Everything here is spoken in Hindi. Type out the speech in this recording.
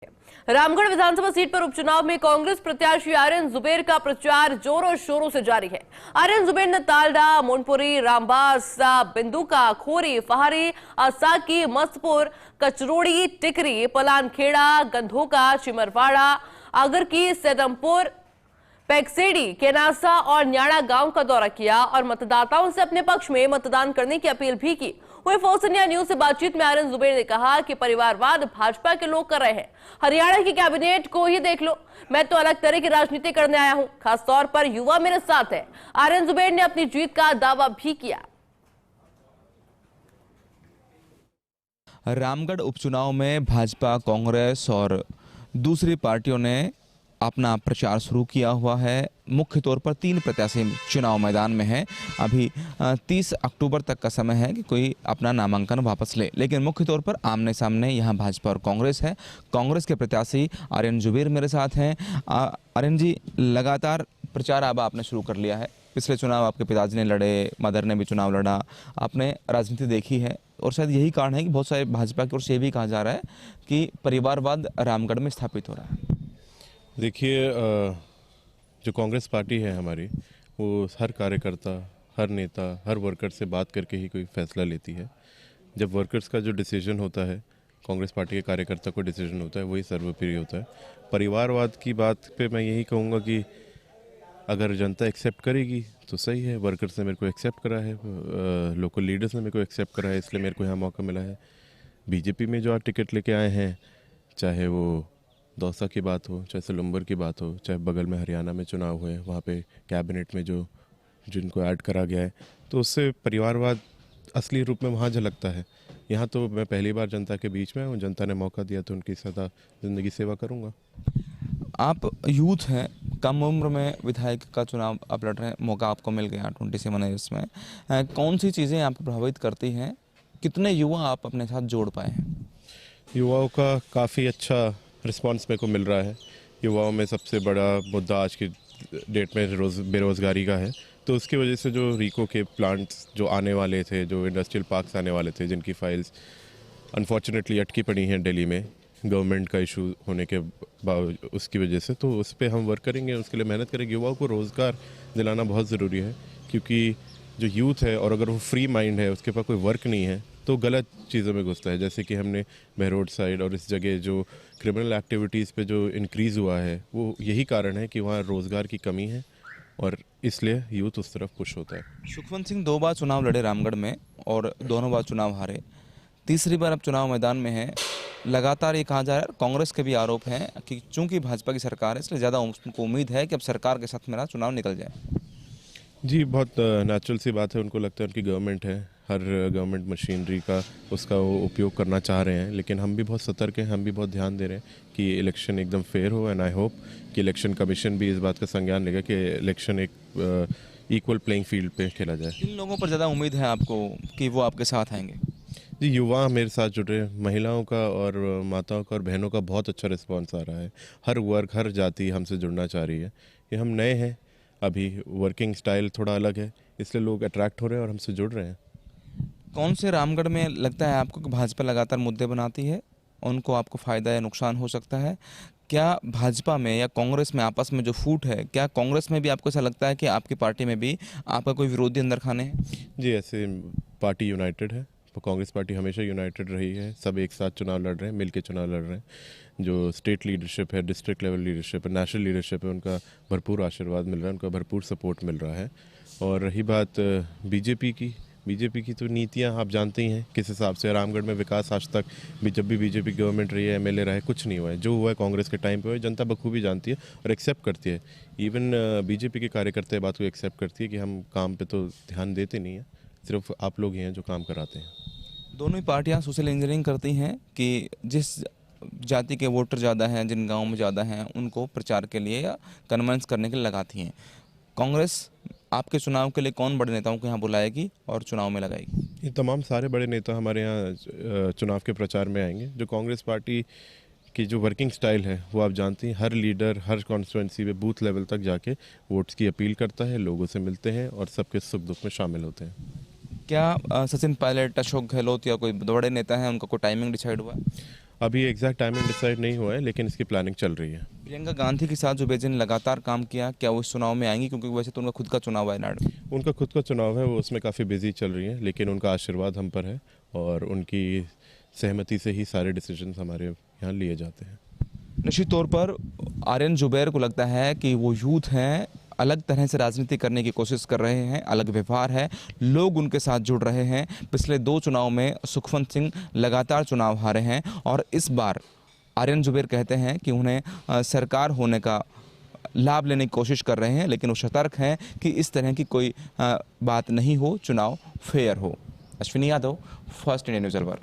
रामगढ़ विधानसभा सीट पर उपचुनाव में कांग्रेस प्रत्याशी आर्यन जुबेर का प्रचार जोरों शोरों से जारी है। आर्यन जुबेर ने तालडा, मोनपुरी, रामबास, बिंदुका, खोरी, फहारी, साकी, मस्तपुर, कचरोड़ी, टिकरी, पलानखेड़ा, गंधोका, चिमरवाड़ा, आगर की, सेदमपुर, पैक्सेडी, केनासा और न्याड़ा गांव का दौरा किया और मतदाताओं से अपने पक्ष में मतदान करने की अपील भी की। वहीं फोर्स इंडिया न्यूज से बातचीत में आर्यन जुबेर ने कहा कि परिवारवाद भाजपा के लोग कर रहे हैं। हरियाणा की कैबिनेट को ही देख लो, मैं तो अलग तरह की राजनीति करने आया हूं, खासतौर पर युवा मेरे साथ है। आर्यन जुबेर ने अपनी जीत का दावा भी किया। रामगढ़ उपचुनाव में भाजपा, कांग्रेस और दूसरी पार्टियों ने अपना प्रचार शुरू किया हुआ है। मुख्य तौर पर 3 प्रत्याशी चुनाव मैदान में हैं। अभी 30 अक्टूबर तक का समय है कि कोई अपना नामांकन वापस ले, लेकिन मुख्य तौर पर आमने सामने यहाँ भाजपा और कांग्रेस है। कांग्रेस के प्रत्याशी आर्यन जुबेर मेरे साथ हैं। आर्यन जी, लगातार प्रचार अब आपने शुरू कर लिया है। पिछले चुनाव आपके पिताजी ने लड़े, मदर ने भी चुनाव लड़ा, आपने राजनीति देखी है और शायद यही कारण है कि बहुत सारे भाजपा की ओर से भी कहा जा रहा है कि परिवारवाद रामगढ़ में स्थापित हो रहा है। देखिए, जो कांग्रेस पार्टी है हमारी, वो हर कार्यकर्ता, हर नेता, हर वर्कर से बात करके ही कोई फैसला लेती है। जब वर्कर्स का जो डिसीजन होता है, कांग्रेस पार्टी के कार्यकर्ता को डिसीजन होता है, वही सर्वोपरि होता है। परिवारवाद की बात पे मैं यही कहूँगा कि अगर जनता एक्सेप्ट करेगी तो सही है। वर्कर्स ने मेरे को एक्सेप्ट करा है, लोकल लीडर्स ने मेरे को एक्सेप्ट करा है, इसलिए मेरे को यहाँ मौका मिला है। बीजेपी में जो आप टिकट लेके आए हैं, चाहे वो दौसा की बात हो, चाहे सलुम्बर की बात हो, चाहे बगल में हरियाणा में चुनाव हुए, वहाँ पे कैबिनेट में जिनको ऐड करा गया है, तो उससे परिवारवाद असली रूप में वहाँ झलकता है। यहाँ तो मैं पहली बार जनता के बीच में हूँ, जनता ने मौका दिया तो उनकी सदा ज़िंदगी सेवा करूँगा। आप यूथ हैं, कम उम्र में विधायक का चुनाव आप लड़ रहे हैं, मौका आपको मिल गया 27 ईयर्स में। कौन सी चीज़ें आपको प्रभावित करती हैं? कितने युवा आप अपने साथ जोड़ पाए हैं? युवाओं का काफ़ी अच्छा रिस्पांस मेरे को मिल रहा है। युवाओं में सबसे बड़ा मुद्दा आज की डेट में बेरोज़गारी का है, तो उसकी वजह से जो रीको के प्लांट्स जो आने वाले थे, जो इंडस्ट्रियल पार्क्स आने वाले थे, जिनकी फाइल्स अनफॉर्चुनेटली अटकी पड़ी हैं दिल्ली में गवर्नमेंट का इशू होने के उसकी वजह से, तो उस पर हम वर्क करेंगे, उसके लिए मेहनत करेंगे। युवाओं को रोज़गार दिलाना बहुत ज़रूरी है, क्योंकि जो यूथ है और अगर वो फ्री माइंड है, उसके पास कोई वर्क नहीं है, तो गलत चीज़ों में घुसता है। जैसे कि हमने बहरोड साइड और इस जगह जो क्रिमिनल एक्टिविटीज़ पे जो इंक्रीज़ हुआ है, वो यही कारण है कि वहाँ रोज़गार की कमी है और इसलिए यूथ उस तरफ पुश होता है। सुखवंत सिंह 2 बार चुनाव लड़े रामगढ़ में और दोनों बार चुनाव हारे। तीसरी बार अब चुनाव मैदान में है। लगातार ये कहा जा रहा है, कांग्रेस के भी आरोप हैं कि चूंकि भाजपा की सरकार है, इसलिए ज़्यादा उनको उम्मीद है कि अब सरकार के साथ मेरा चुनाव निकल जाए। जी, बहुत नेचुरल सी बात है। उनको लगता है उनकी गवर्नमेंट है, हर गवर्नमेंट मशीनरी का उसका वो उपयोग करना चाह रहे हैं, लेकिन हम भी बहुत सतर्क हैं, हम भी बहुत ध्यान दे रहे हैं कि इलेक्शन एकदम फेयर हो। एंड आई होप कि इलेक्शन कमीशन भी इस बात का संज्ञान लेगा कि इलेक्शन एक इक्वल प्लेइंग फील्ड पे खेला जाए। किन लोगों पर ज़्यादा उम्मीद है आपको कि वो आपके साथ आएंगे? जी, युवा मेरे साथ जुड़े, महिलाओं का और माताओं का और बहनों का बहुत अच्छा रिस्पॉन्स आ रहा है। हर वर्ग, हर जाति हमसे जुड़ना चाह रही है। ये हम नए हैं, अभी वर्किंग स्टाइल थोड़ा अलग है, इसलिए लोग अट्रैक्ट हो रहे हैं और हमसे जुड़ रहे हैं। कौन से रामगढ़ में लगता है आपको कि भाजपा लगातार मुद्दे बनाती है, उनको आपको फ़ायदा या नुकसान हो सकता है? क्या भाजपा में या कांग्रेस में आपस में जो फूट है, क्या कांग्रेस में भी आपको ऐसा लगता है कि आपकी पार्टी में भी आपका कोई विरोधी अंदर खाने हैं? जी, ऐसे पार्टी यूनाइटेड है, तो कांग्रेस पार्टी हमेशा यूनाइटेड रही है। सब एक साथ चुनाव लड़ रहे हैं, मिल के चुनाव लड़ रहे हैं। जो स्टेट लीडरशिप है, डिस्ट्रिक्ट लेवल लीडरशिप है, नेशनल लीडरशिप है, उनका भरपूर आशीर्वाद मिल रहा है, उनका भरपूर सपोर्ट मिल रहा है। और रही बात बीजेपी की तो नीतियां आप जानते ही हैं किस हिसाब से। रामगढ़ में विकास आज तक जब भी बीजेपी गवर्नमेंट रही है, एमएलए रहा है, कुछ नहीं हुआ है। जो हुआ है कांग्रेस के टाइम पे हुआ है, जनता बखूबी जानती है और एक्सेप्ट करती है। इवन बीजेपी के कार्यकर्ता बात को एक्सेप्ट करती है कि हम काम पे तो ध्यान देते नहीं हैं, सिर्फ आप लोग ही हैं जो काम कराते हैं। दोनों ही पार्टियां सोशल इंजीनियरिंग करती हैं कि जिस जाति के वोटर ज़्यादा हैं, जिन गाँव में ज़्यादा हैं, उनको प्रचार के लिए या कन्विंस करने के लिए लगाती हैं। कांग्रेस आपके चुनाव के लिए कौन बड़े नेताओं को यहाँ बुलाएगी और चुनाव में लगाएगी? ये तमाम सारे बड़े नेता हमारे यहाँ चुनाव के प्रचार में आएंगे। जो कांग्रेस पार्टी की जो वर्किंग स्टाइल है, वो आप जानती हैं, हर लीडर हर कॉन्स्टिट्यूंसी में बूथ लेवल तक जाके वोट्स की अपील करता है, लोगों से मिलते हैं और सबके सुख दुख में शामिल होते हैं। क्या सचिन पायलट, अशोक गहलोत या कोई बड़े नेता हैं, उनका कोई टाइमिंग डिसाइड हुआ है? अभी एग्जैक्ट टाइमिंग डिसाइड नहीं हुआ है, लेकिन इसकी प्लानिंग चल रही है। प्रियंका गांधी के साथ जुबेर जी ने लगातार काम किया, क्या वो इस चुनाव में आएंगी? क्योंकि वैसे तो उनका खुद का चुनाव है नाड़ में। उनका खुद का चुनाव है, वो उसमें काफ़ी बिजी चल रही है, लेकिन उनका आशीर्वाद हम पर है और उनकी सहमति से ही सारे डिसीजन हमारे यहाँ लिए जाते हैं। निश्चित तौर पर आर्यन जुबैर को लगता है कि वो यूथ हैं, अलग तरह से राजनीति करने की कोशिश कर रहे हैं, अलग व्यवहार है, लोग उनके साथ जुड़ रहे हैं। पिछले 2 चुनाव में सुखवंत सिंह लगातार चुनाव हारे हैं और इस बार आर्यन जुबैर कहते हैं कि उन्हें सरकार होने का लाभ लेने की कोशिश कर रहे हैं, लेकिन वो सतर्क हैं कि इस तरह की कोई बात नहीं हो, चुनाव फेयर हो। Ashwini Yadav, first India news Alwar.